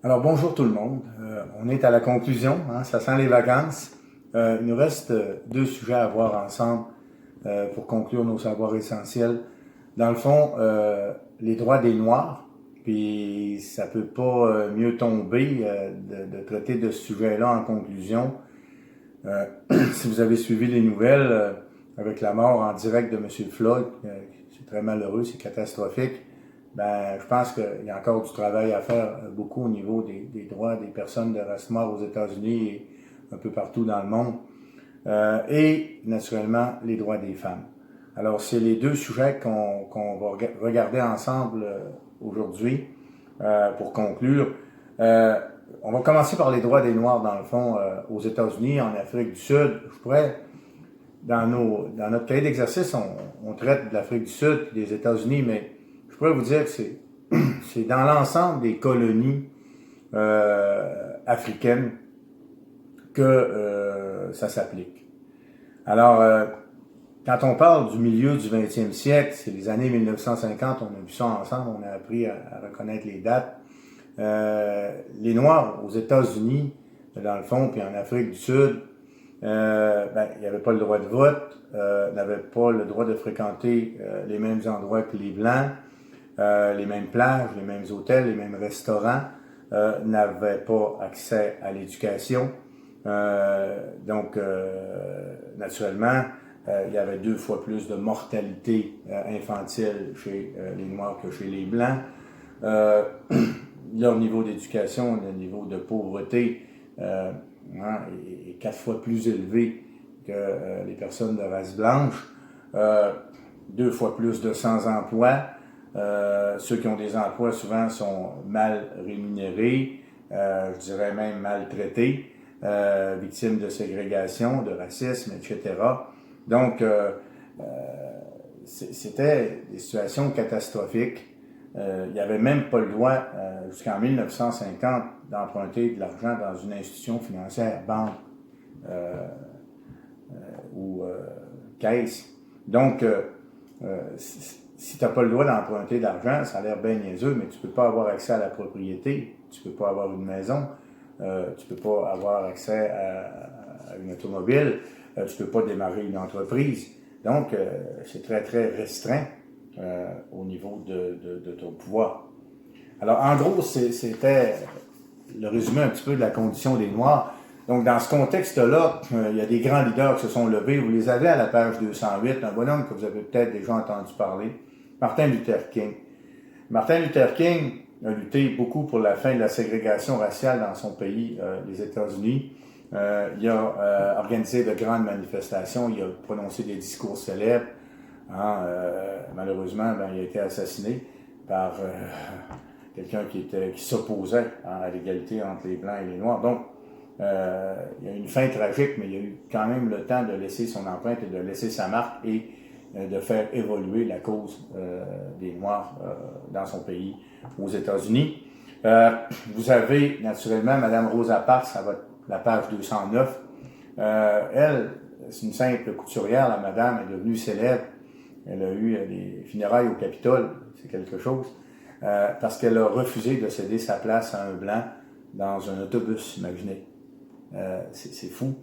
Alors bonjour tout le monde. On est à la conclusion, hein, ça sent les vacances. Il nous reste deux sujets à voir ensemble pour conclure nos savoirs essentiels. Dans le fond, les droits des Noirs, puis ça peut pas mieux tomber de traiter de ce sujet-là en conclusion. Euh, si vous avez suivi les nouvelles avec la mort en direct de M. Floyd, c'est très malheureux, c'est catastrophique. Ben, je pense qu'il y a encore du travail à faire beaucoup au niveau des droits des personnes de race noire aux États-Unis et un peu partout dans le monde. Et naturellement, les droits des femmes. Alors, c'est les deux sujets qu'on va regarder ensemble aujourd'hui pour conclure. On va commencer par les droits des Noirs, dans le fond, aux États-Unis, en Afrique du Sud. Je pourrais, dans notre cahier d'exercice, on traite de l'Afrique du Sud et des États-Unis, mais je pourrais vous dire que c'est dans l'ensemble des colonies africaines que ça s'applique. Alors, quand on parle du milieu du 20e siècle, c'est les années 1950, on a vu ça ensemble, on a appris à reconnaître les dates. Les Noirs aux États-Unis, dans le fond, puis en Afrique du Sud, il n'y avait pas le droit de vote, n'avaient pas le droit de fréquenter les mêmes endroits que les Blancs, les mêmes plages, les mêmes hôtels, les mêmes restaurants, n'avaient pas accès à l'éducation. Donc, naturellement, il y avait 2 fois plus de mortalité infantile chez les Noirs que chez les Blancs. Leur niveau d'éducation, le niveau de pauvreté est 4 fois plus élevé que les personnes de race blanche. 2 fois plus de sans-emploi. Ceux qui ont des emplois souvent sont mal rémunérés, je dirais même maltraités, victimes de ségrégation, de racisme, etc. Donc, c'était des situations catastrophiques. Il n'y avait même pas le droit, jusqu'en 1950, d'emprunter de l'argent dans une institution financière, banque ou caisse. Donc, si tu n'as pas le droit d'emprunter de l'argent, ça a l'air bien niaiseux, mais tu ne peux pas avoir accès à la propriété, tu ne peux pas avoir une maison, tu ne peux pas avoir accès à une automobile, tu ne peux pas démarrer une entreprise. Donc, c'est très, très restreint au niveau de ton pouvoir. Alors, en gros, c'était le résumé un petit peu de la condition des Noirs. Donc, dans ce contexte-là, il y a des grands leaders qui se sont levés. Vous les avez à la page 208, un bonhomme que vous avez peut-être déjà entendu parler, Martin Luther King. Martin Luther King a lutté beaucoup pour la fin de la ségrégation raciale dans son pays, les États-Unis. Il a organisé de grandes manifestations, il a prononcé des discours célèbres. Malheureusement, il a été assassiné par quelqu'un qui s'opposait à l'égalité entre les Blancs et les Noirs. Donc, il y a eu une fin tragique, mais il y a eu quand même le temps de laisser son empreinte et de laisser sa marque et de faire évoluer la cause des Noirs dans son pays, aux États-Unis. Vous avez naturellement Mme Rosa Parks à la page 209. Elle, c'est une simple couturière, la madame est devenue célèbre. Elle a eu des funérailles au Capitole, c'est quelque chose, parce qu'elle a refusé de céder sa place à un Blanc dans un autobus, imaginez. C'est fou.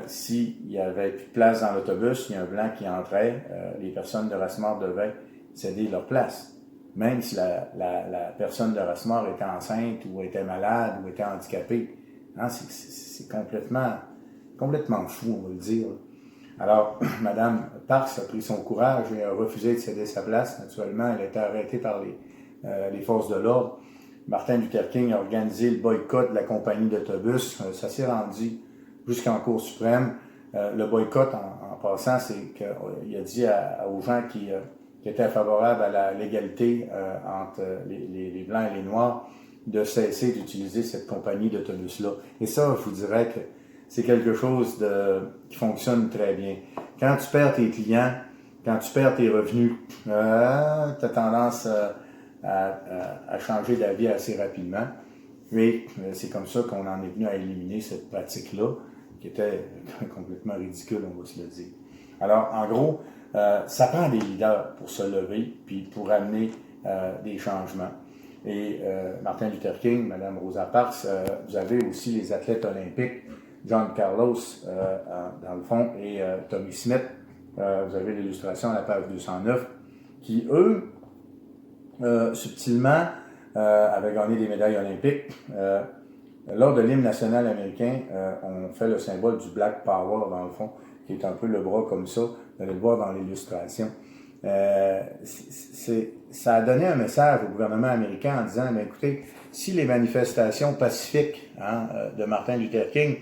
S'il n'y avait plus de place dans l'autobus, il y a un Blanc qui entrait, les personnes de race noire devaient céder leur place. Même si la personne de race noire était enceinte ou était malade ou était handicapée. Hein, c'est complètement fou, on va le dire. Alors, Mme Parks a pris son courage et a refusé de céder sa place. Naturellement, elle a été arrêtée par les forces de l'ordre. Martin Luther King a organisé le boycott de la compagnie d'autobus. Ça s'est rendu jusqu'en Cour suprême. Le boycott, en passant, c'est qu'il a dit aux gens qui étaient favorables à l'égalité entre les Blancs et les Noirs de cesser d'utiliser cette compagnie d'autobus-là. Et ça, je vous dirais que c'est quelque chose qui fonctionne très bien. Quand tu perds tes clients, quand tu perds tes revenus, tu as tendance à changer d'avis assez rapidement. Et c'est comme ça qu'on en est venu à éliminer cette pratique-là, qui était complètement ridicule, on va se le dire. Alors, en gros, ça prend des leaders pour se lever, puis pour amener des changements. et Martin Luther King, Mme Rosa Parks. Vous avez aussi les athlètes olympiques, John Carlos, dans le fond, et Tommy Smith. Vous avez l'illustration à la page 209, qui, eux, subtilement, avaient gagné des médailles olympiques. Lors de l'hymne national américain, on fait le symbole du Black Power, dans le fond, qui est un peu le bras comme ça. Vous allez le voir dans l'illustration. Ça a donné un message au gouvernement américain en disant, mais écoutez, si les manifestations pacifiques de Martin Luther King,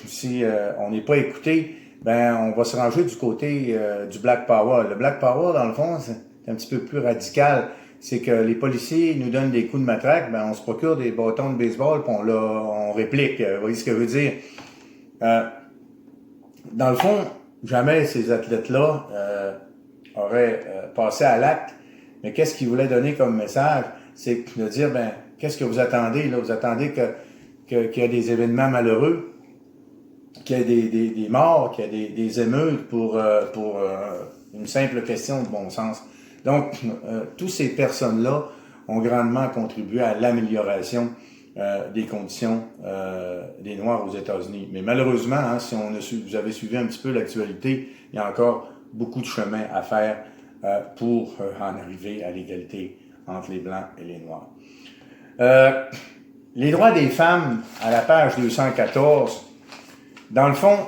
si on n'est pas écouté, ben on va se ranger du côté du Black Power. Le Black Power, dans le fond, c'est un petit peu plus radical. C'est que les policiers nous donnent des coups de matraque, ben on se procure des bâtons de baseball puis on réplique. Vous voyez ce que je veux dire? Dans le fond, jamais ces athlètes-là auraient passé à l'acte. Mais qu'est-ce qu'ils voulaient donner comme message? C'est de dire, ben, qu'est-ce que vous attendez, là? Vous attendez qu'il y ait des événements malheureux, qu'il y ait des morts, qu'il y ait des émeutes pour une simple question de bon sens. Donc, toutes ces personnes-là ont grandement contribué à l'amélioration des conditions des Noirs aux États-Unis. Mais malheureusement, si vous avez suivi un petit peu l'actualité, il y a encore beaucoup de chemin à faire pour en arriver à l'égalité entre les Blancs et les Noirs. Les droits des femmes, à la page 214, dans le fond,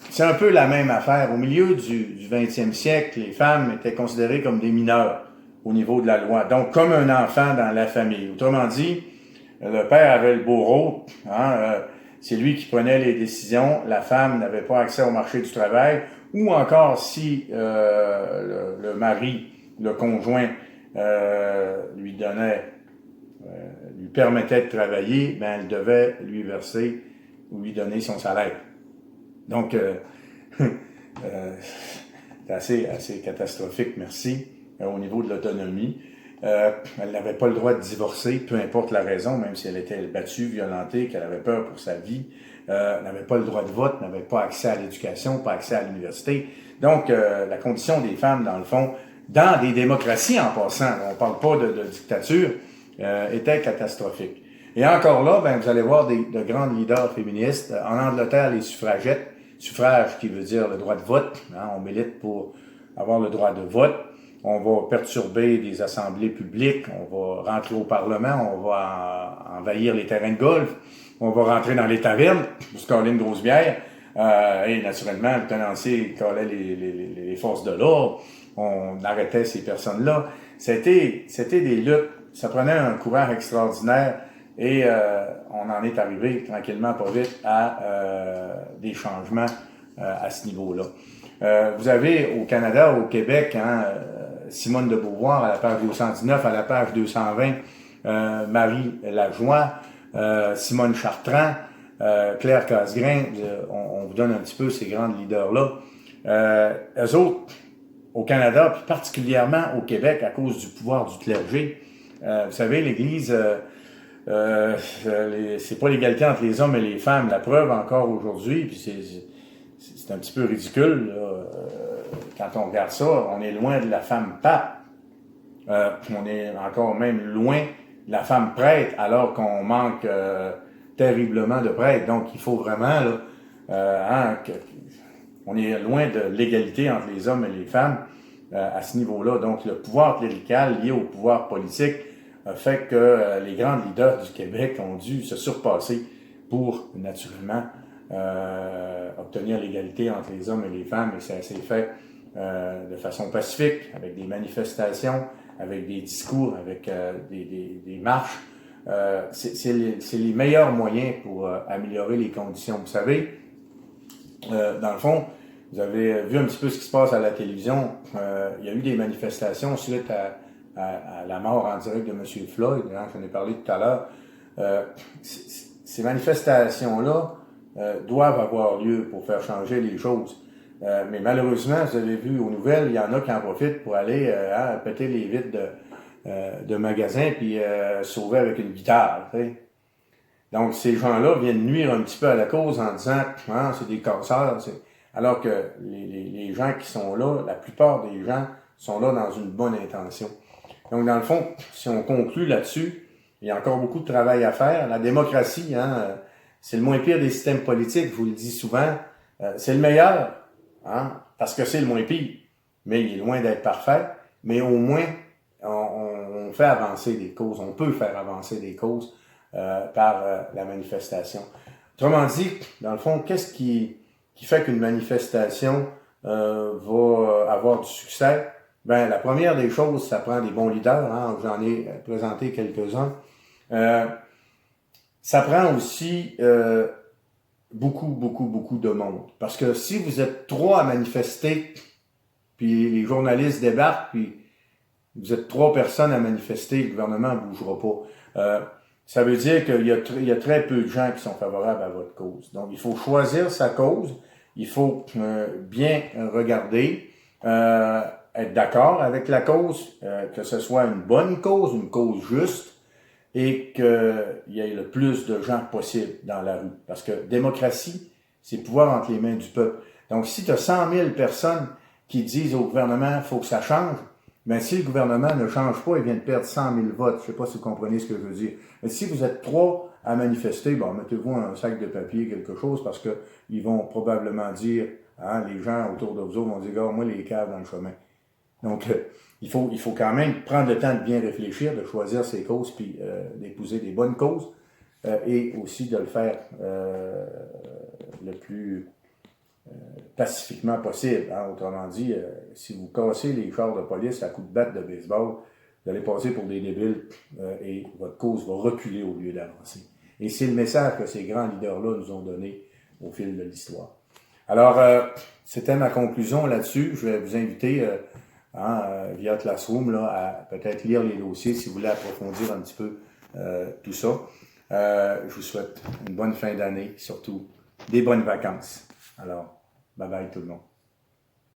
c'est un peu la même affaire. Au milieu du 20e siècle, les femmes étaient considérées comme des mineurs au niveau de la loi, donc comme un enfant dans la famille. Autrement dit, le père avait le bourreau, c'est lui qui prenait les décisions, la femme n'avait pas accès au marché du travail, ou encore si le mari, le conjoint, lui permettait de travailler, ben elle devait lui verser ou lui donner son salaire. Donc, c'est assez catastrophique, merci, au niveau de l'autonomie. Elle n'avait pas le droit de divorcer, peu importe la raison, même si elle était battue, violentée, qu'elle avait peur pour sa vie. N'avait pas le droit de vote, n'avait pas accès à l'éducation, pas accès à l'université. Donc, la condition des femmes, dans le fond, dans des démocraties en passant, on ne parle pas de dictature, était catastrophique. Et encore là, ben, vous allez voir de grandes leaders féministes. En Angleterre, les suffragettes, suffrage qui veut dire le droit de vote, on milite pour avoir le droit de vote. On va perturber des assemblées publiques, on va rentrer au Parlement, on va envahir les terrains de golf, on va rentrer dans les tavernes, pour se coller une grosse bière, et naturellement, le tenancier collait les forces de l'ordre, on arrêtait ces personnes-là. C'était des luttes, ça prenait un courage extraordinaire, et on en est arrivé tranquillement, pas vite, à des changements à ce niveau-là. Vous avez au Canada, au Québec, Simone de Beauvoir à la page 219, à la page 220, Marie Lajoie, Simone Chartrand, Claire Casgrain, on vous donne un petit peu ces grandes leaders-là. Eux autres, au Canada, puis particulièrement au Québec, à cause du pouvoir du clergé, vous savez, l'Église, c'est pas l'égalité entre les hommes et les femmes. La preuve encore aujourd'hui, puis c'est un petit peu ridicule, là, quand on regarde ça, on est loin de la femme pape. On est encore même loin de la femme prêtre, alors qu'on manque terriblement de prêtres. Donc, il faut vraiment, là, on est loin de l'égalité entre les hommes et les femmes à ce niveau-là. Donc, le pouvoir clérical lié au pouvoir politique a fait que les grands leaders du Québec ont dû se surpasser pour, naturellement, obtenir l'égalité entre les hommes et les femmes. Et ça s'est fait de façon pacifique, avec des manifestations, avec des discours, avec des marches. C'est les meilleurs moyens pour améliorer les conditions. Vous savez, dans le fond, vous avez vu un petit peu ce qui se passe à la télévision. Il y a eu des manifestations suite à la mort en direct de M. Floyd, j'en ai parlé tout à l'heure. Ces manifestations-là doivent avoir lieu pour faire changer les choses. Mais malheureusement, vous avez vu aux nouvelles, il y en a qui en profitent pour aller péter les vitres de magasins puis sauver avec une guitare. T'sais. Donc, ces gens-là viennent nuire un petit peu à la cause en disant c'est des casseurs. Alors que les gens qui sont là, la plupart des gens sont là dans une bonne intention. Donc, dans le fond, si on conclut là-dessus, il y a encore beaucoup de travail à faire. La démocratie, c'est le moins pire des systèmes politiques, je vous le dis souvent. C'est le meilleur, parce que c'est le moins pire. Mais il est loin d'être parfait. Mais au moins, on fait avancer des causes. On peut faire avancer des causes par la manifestation. Autrement dit, dans le fond, qu'est-ce qui fait qu'une manifestation va avoir du succès? Ben, la première des choses, ça prend des bons leaders. J'en ai présenté quelques-uns. Ça prend aussi beaucoup de monde. Parce que si vous êtes 3 à manifester, puis les journalistes débarquent, puis vous êtes 3 personnes à manifester, le gouvernement ne bougera pas. Ça veut dire qu'il y a très peu de gens qui sont favorables à votre cause. Donc, il faut choisir sa cause, il faut bien regarder, être d'accord avec la cause, que ce soit une bonne cause, une cause juste, et qu'il y ait le plus de gens possible dans la rue. Parce que démocratie, c'est pouvoir entre les mains du peuple. Donc, si tu as 100 000 personnes qui disent au gouvernement « il faut que ça change », bien, si le gouvernement ne change pas, il vient de perdre 100 000 votes. Je ne sais pas si vous comprenez ce que je veux dire. Mais si vous êtes 3 à manifester, bon, mettez-vous un sac de papier, quelque chose, parce que ils vont probablement dire, les gens autour de vous vont dire, gars, moi, les caves dans le chemin. Donc, il faut quand même prendre le temps de bien réfléchir, de choisir ses causes, puis d'épouser des bonnes causes, et aussi de le faire le plus pacifiquement possible. Autrement dit, si vous cassez les chars de police à coups de batte de baseball, vous allez passer pour des débiles et votre cause va reculer au lieu d'avancer. Et c'est le message que ces grands leaders-là nous ont donné au fil de l'histoire. Alors, c'était ma conclusion là-dessus. Je vais vous inviter via Classroom à peut-être lire les dossiers si vous voulez approfondir un petit peu tout ça. Je vous souhaite une bonne fin d'année, surtout des bonnes vacances. Alors, bye bye tout le monde.